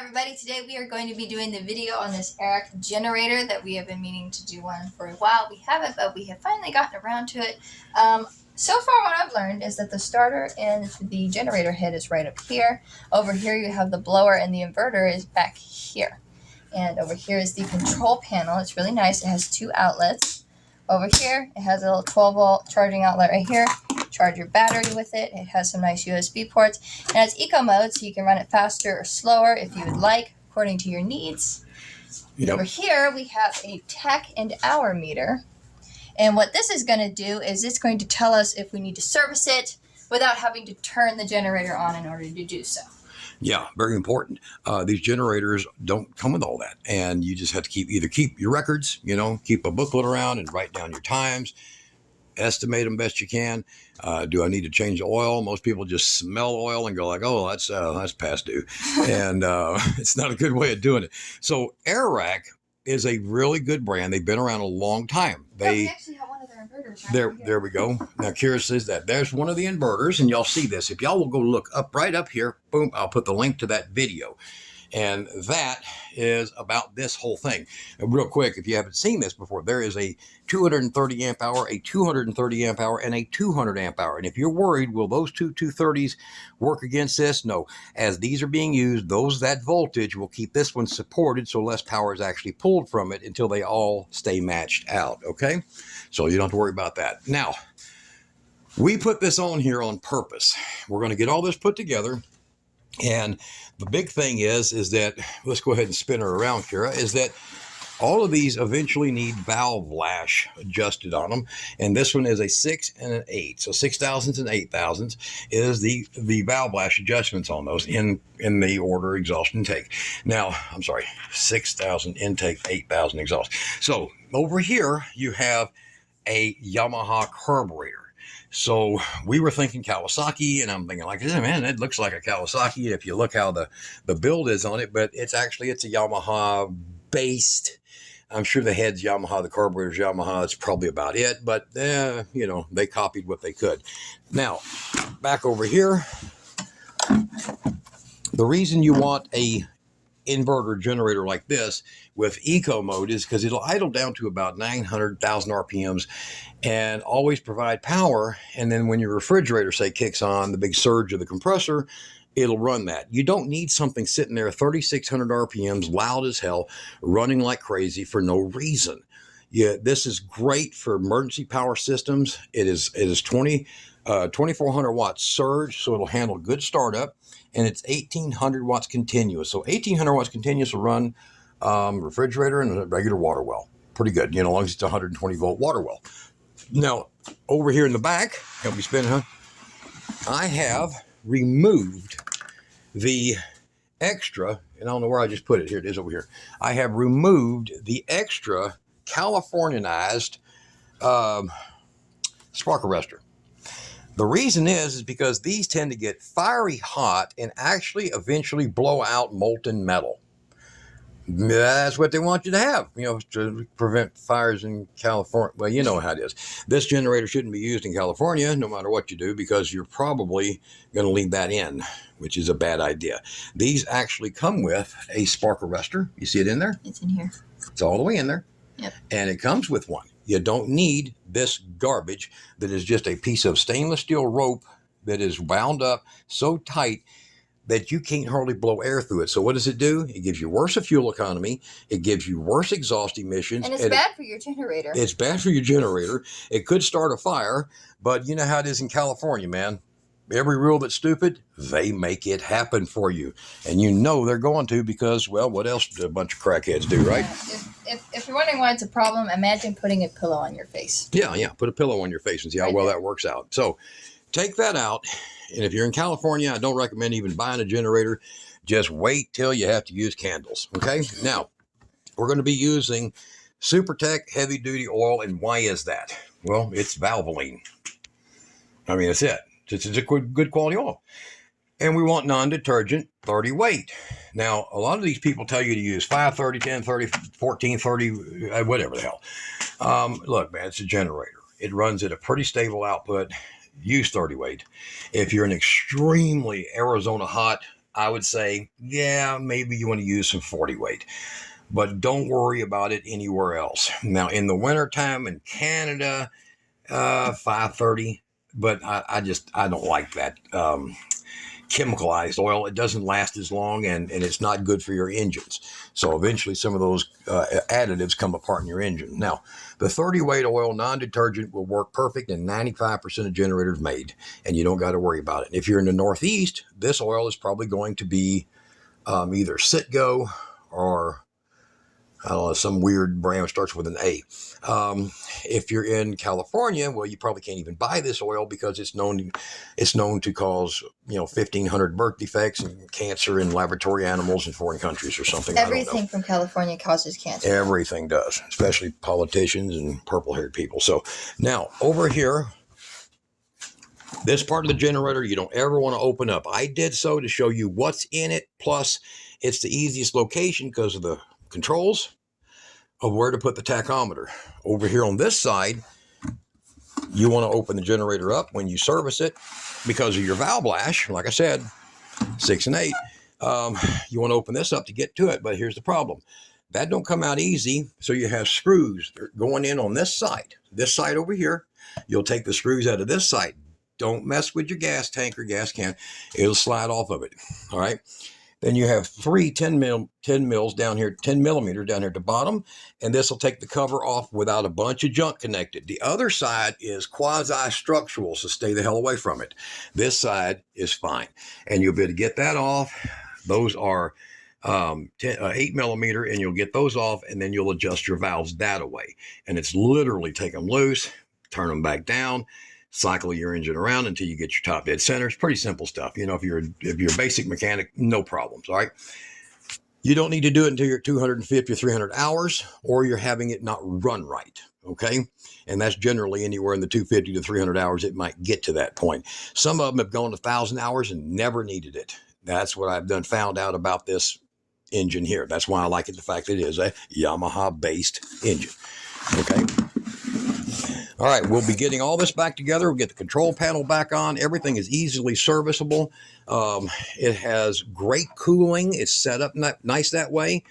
everybody. Today we are going to be doing the video on this Erayak generator that we have been meaning to do one for a while. We haven't, but we have finally gotten around to it. So far what I've learned is that the starter and the generator head is right up here. Over here you have the blower and the inverter is back here. And over here is the control panel. It's really nice. It has two outlets. Over here it has a little 12-volt charging outlet right here. Charge your battery with it. It has some nice USB ports, and it's eco mode, so you can run it faster or slower if you would like, according to your needs. Yep. Over here we have a tech and hour meter, and what this is going to do is it's going to tell us if we need to service it without having to turn the generator on in order to do so. Yeah, very important. These generators don't come with all that, and you just have to keep your records, keep a booklet around and write down your times. Estimate them best you can. Do I need to change the oil? Most people just smell oil and go like, oh, that's past due. And it's not a good way of doing it. So Erayak is a really good brand. They've been around a long time. We actually have one of their inverters. There we go. Now Kira says that there's one of the inverters, and y'all see this. If y'all will go look right up here, boom, I'll put the link to that video. And that is about this whole thing. And real quick, if you haven't seen this before, there is a 230 amp hour, a 230 amp hour, and a 200 amp hour. And if you're worried, will those two 230s work against this? No. As these are being used, that voltage will keep this one supported, so less power is actually pulled from it until they all stay matched out, okay? So you don't have to worry about that. Now, we put this on here on purpose. We're going to get all this put together. And the big thing is that, let's go ahead and spin her around, Kira, is that all of these eventually need valve lash adjusted on them. And this one is a 6 and an 8. So 6,000s and 8,000s is the valve lash adjustments on those in the order exhaust intake. Now, I'm sorry, 6,000 intake, 8,000 exhaust. So over here you have a Yamaha carburetor. So we were thinking Kawasaki, and I'm thinking like, man, it looks like a Kawasaki if you look how the build is on it, but it's a Yamaha based. I'm sure the head's Yamaha, the carburetor's Yamaha. It's probably about it, but they copied what they could. Now, back over here, the reason you want a inverter generator like this with eco mode is because it'll idle down to about 900,000 RPMs and always provide power. And then when your refrigerator, say, kicks on the big surge of the compressor, it'll run that. You don't need something sitting there 3,600 RPMs, loud as hell, running like crazy for no reason. Yeah, this is great for emergency power systems. It is 2,400 watts surge, so it'll handle good startup. And it's 1,800 watts continuous. So 1,800 watts continuous will run refrigerator and a regular water well. Pretty good, as long as it's a 120 volt water well. Now, over here in the back, help me spin, huh? I have removed the extra, and I don't know where I just put it. Here it is over here. I have removed the extra Californianized spark arrestor. The reason is because these tend to get fiery hot and actually eventually blow out molten metal. That's what they want you to have, to prevent fires in California. Well, you know how it is. This generator shouldn't be used in California, no matter what you do, because you're probably going to leave that in, which is a bad idea. These actually come with a spark arrestor. You see it in there? It's in here. It's all the way in there. Yep. And it comes with one. You don't need this garbage that is just a piece of stainless steel rope that is wound up so tight that you can't hardly blow air through it. So what does it do? It gives you worse fuel economy. It gives you worse exhaust emissions. And it's bad for your generator. It's bad for your generator. It could start a fire, but you know how it is in California, man. Every rule that's stupid, they make it happen for you. And they're going to because, well, what else do a bunch of crackheads do, right? If you're wondering why it's a problem, imagine putting a pillow on your face. Yeah. Put a pillow on your face and see how well that works out. So take that out. And if you're in California, I don't recommend even buying a generator. Just wait till you have to use candles, okay? Now, we're going to be using SuperTech heavy duty oil. And why is that? Well, it's Valvoline. I mean, that's it. It's a good quality oil. And we want non-detergent 30 weight. Now, a lot of these people tell you to use 5, 30, 10, 30, 14, 30, whatever the hell. Look, man, it's a generator. It runs at a pretty stable output. Use 30 weight. If you're an extremely Arizona hot, I would say, yeah, maybe you want to use some 40 weight, but don't worry about it anywhere else. Now, in the wintertime in Canada, 530, but I don't like that chemicalized oil. It doesn't last as long, and it's not good for your engines. So eventually some of those additives come apart in your engine. Now, the 30 weight oil non-detergent will work perfect in 95% of generators made, and you don't got to worry about it. If you're in the Northeast, this oil is probably going to be either Citgo or I don't know, some weird brand that starts with an A. If you're in California, well, you probably can't even buy this oil because it's known to cause 1,500 birth defects and cancer in laboratory animals in foreign countries or something. Everything from California causes cancer. Everything does, especially politicians and purple-haired people. So now over here, this part of the generator you don't ever want to open up. I did so to show you what's in it. Plus, it's the easiest location because of the controls of where to put the tachometer. Over here on this side, you want to open the generator up when you service it because of your valve lash. Like I said, 6 and 8. You want to open this up to get to it, but here's the problem. That don't come out easy, so you have screws going in on this side over here. You'll take the screws out of this side. Don't mess with your gas tank or gas can. It'll slide off of it. All right. Then you have 10 millimeters down here at the bottom, and this will take the cover off without a bunch of junk connected. The other side is quasi-structural, so stay the hell away from it. This side is fine, and you'll be able to get that off. Those are 8 millimeter, and you'll get those off, and then you'll adjust your valves that way. And it's literally take them loose, turn them back down, cycle your engine around until you get your top dead center. It's pretty simple stuff. If you're a basic mechanic, no problems. All right. You don't need to do it until you're 250 or 300 hours, or you're having it not run right. Okay. And that's generally anywhere in the 250 to 300 hours. It might get to that point. Some of them have gone 1,000 hours and never needed it. That's what I've found out about this engine here. That's why I like it. The fact that it is a Yamaha based engine. Okay. All right, we'll be getting all this back together. We'll get the control panel back on. Everything is easily serviceable. It has great cooling. It's set up nice that way.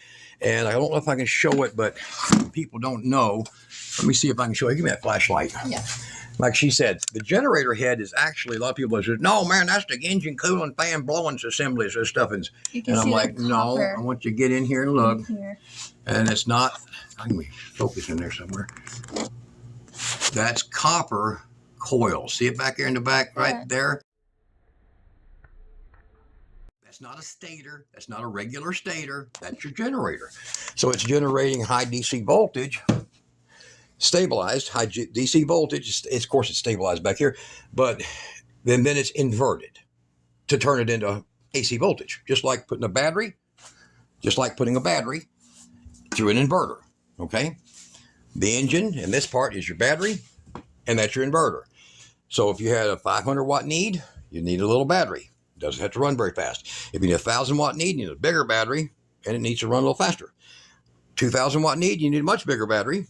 And I don't know if I can show it, but people don't know. Let me see if I can show you. Give me that flashlight. Yeah. Like she said, the generator head is actually, a lot of people say, no, man, that's the engine cooling fan blowing assemblies and stuff. And I'm like, no, I want you to get in here and look. And it's not, I can be focusing there somewhere. That's copper coil. See it back there in the back right there? That's not a stator. That's not a regular stator. That's your generator. So it's generating high DC voltage, stabilized high DC voltage. Of course, it's stabilized back here, but then it's inverted to turn it into AC voltage, just like putting a battery through an inverter. Okay. The engine and this part is your battery, and that's your inverter. So if you had a 500 watt need, you need a little battery. It doesn't have to run very fast. If you need a 1,000 watt need, you need a bigger battery, and it needs to run a little faster. 2,000 watt need, you need a much bigger battery,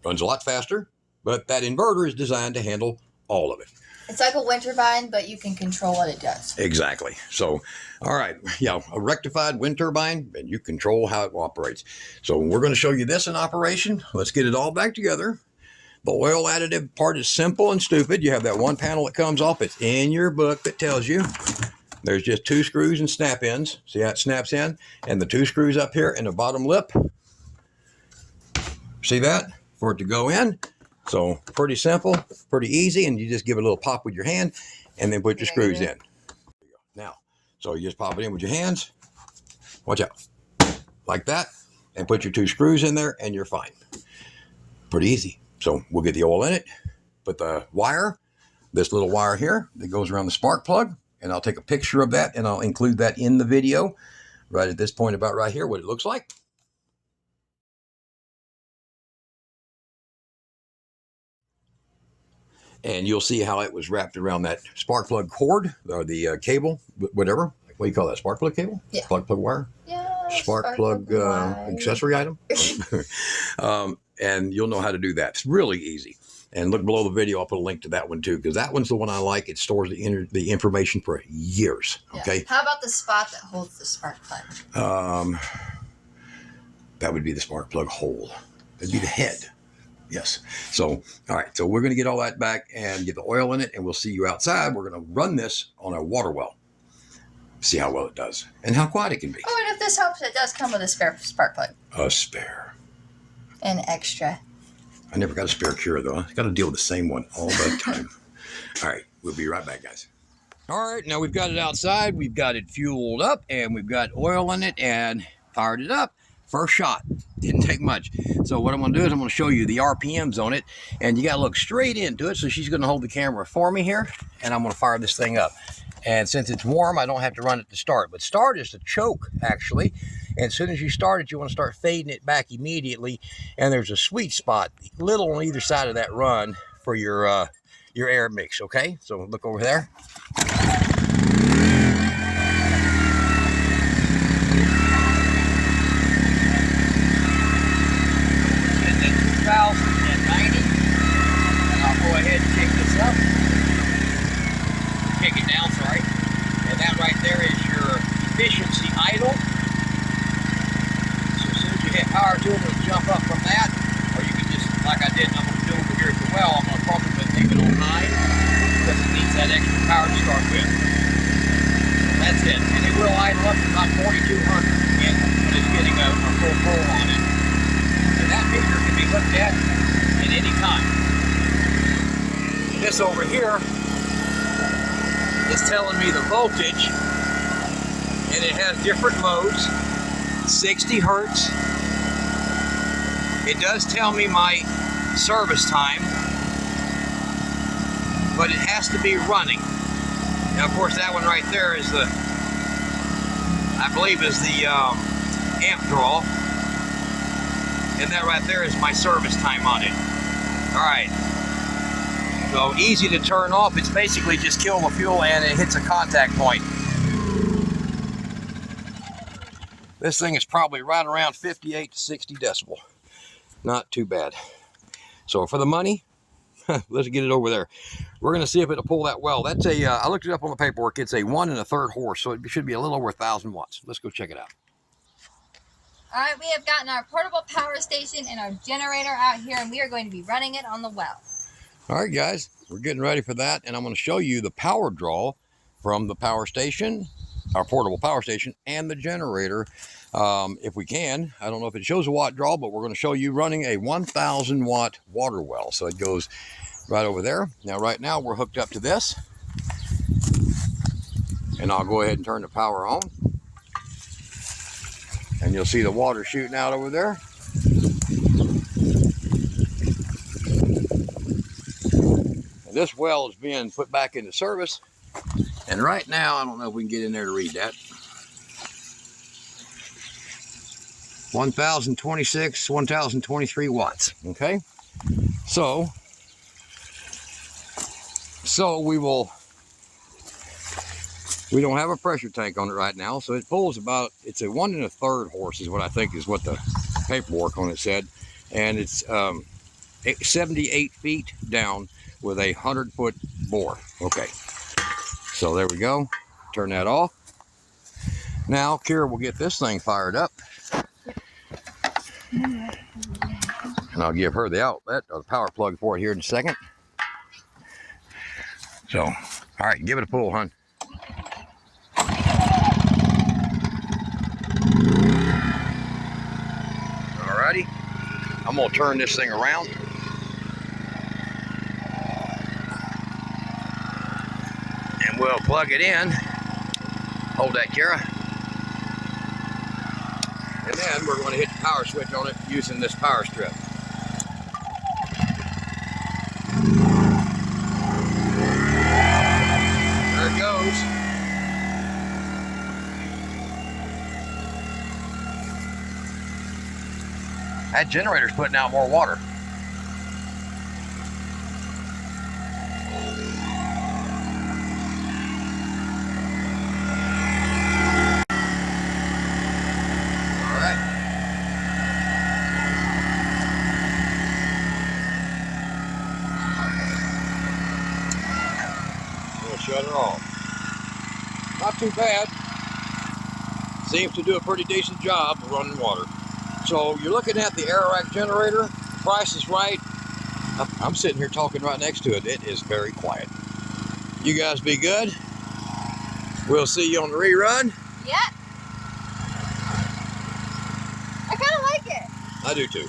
runs a lot faster, but that inverter is designed to handle all of it. It's like a wind turbine, but you can control what it does. Exactly. So, all right. Yeah, a rectified wind turbine, and you control how it operates. So we're going to show you this in operation. Let's get it all back together. The oil additive part is simple and stupid. You have that one panel that comes off. It's in your book that tells you. There's just 2 screws and snap ins. See how it snaps in? And the 2 screws up here in the bottom lip. See that? For it to go in. So pretty simple, pretty easy, and you just give it a little pop with your hand and then put your screws in. Now, so you just pop it in with your hands. Watch out. Like that, and put your 2 screws in there, and you're fine. Pretty easy. So we'll get the oil in it, put the wire, this little wire here that goes around the spark plug, and I'll take a picture of that, and I'll include that in the video right at this point about right here, what it looks like. And you'll see how it was wrapped around that spark plug cord or the cable, whatever. What do you call that? Spark plug cable? Yeah. Spark plug wire? Yeah. Spark plug accessory item? And you'll know how to do that. It's really easy. And look below the video. I'll put a link to that one too, because that one's the one I like. It stores the information for years. Okay. Yeah. How about the spot that holds the spark plug? That would be the spark plug hole. That'd be the head. Yes. So, all right. So we're going to get all that back and get the oil in it, and we'll see you outside. We're going to run this on a water well. See how well it does and how quiet it can be. Oh, and if this helps, it does come with a spare spark plug. A spare. An extra. I never got a spare cure, though. I got to deal with the same one all the time. All right. We'll be right back, guys. All right. Now we've got it outside. We've got it fueled up, and we've got oil in it and fired it up. First shot. Didn't take much. So what I'm going to do is I'm going to show you the RPMs on it, and you got to look straight into it. So she's going to hold the camera for me here, and I'm going to fire this thing up. And since it's warm, I don't have to run it to start. But start is to choke, actually. And as soon as you start it, you want to start fading it back immediately. And there's a sweet spot, little on either side of that run for your air mix, okay? So look over there. It's at 2,090. And I'll go ahead and kick this up. Kick it down, sorry. And that right there is your efficiency idle. So as soon as you hit power to it, it'll jump up from that. Or you can just, like I did, I'm going to do over here at the well, I'm going to pump it and leave it on high because it needs that extra power to start with. That's it. And it will idle up to about 4,200 again when it's getting a full pull on it. And that meter can be looked at any time. This over here is telling me the voltage, and it has different modes. 60 hertz. It does tell me my service time, but it has to be running. Now, of course, that one right there is the, I believe, is the amp draw, and that right there is my service time on it. All right. So easy to turn off. It's basically just kill the fuel and it hits a contact point. This thing is probably right around 58 to 60 decibel. Not too bad. So for the money, let's get it over there. We're going to see if it'll pull that well. That's a, I looked it up on the paperwork. It's a 1 1/3 horse, so it should be a little over 1,000 watts. Let's go check it out. All right, we have gotten our portable power station and our generator out here, and we are going to be running it on the well. All right, guys, we're getting ready for that, and I'm going to show you the power draw from the power station, our portable power station, and the generator, if we can. I don't know if it shows a watt draw, but we're going to show you running a 1,000 watt water well. So it goes right over there. Now, right now, we're hooked up to this, and I'll go ahead and turn the power on, and you'll see the water shooting out over there. This well is being put back into service, and right now, I don't know if we can get in there to read that. 1,026, 1,023 watts, okay? So we don't have a pressure tank on it right now, so it pulls about, it's a 1 1/3 horse is what I think is what the paperwork on it said, and it's 78 feet down with a 100-foot bore. Okay, so there we go. Turn that off. Now Kira will get this thing fired up, and I'll give her the outlet or the power plug for it here in a second. So, all right, give it a pull, hon. Alrighty, I'm gonna turn this thing around. And we'll plug it in. Hold that, Kara. And then we're going to hit the power switch on it using this power strip. There it goes. That generator's putting out more water. shut her off. Not too bad. Seems to do a pretty decent job of running water. So you're looking at the Erayak generator. The price is right. I'm sitting here talking right next to it. It is very quiet. You guys be good. We'll see you on the rerun. Yeah. I kind of like it. I do too.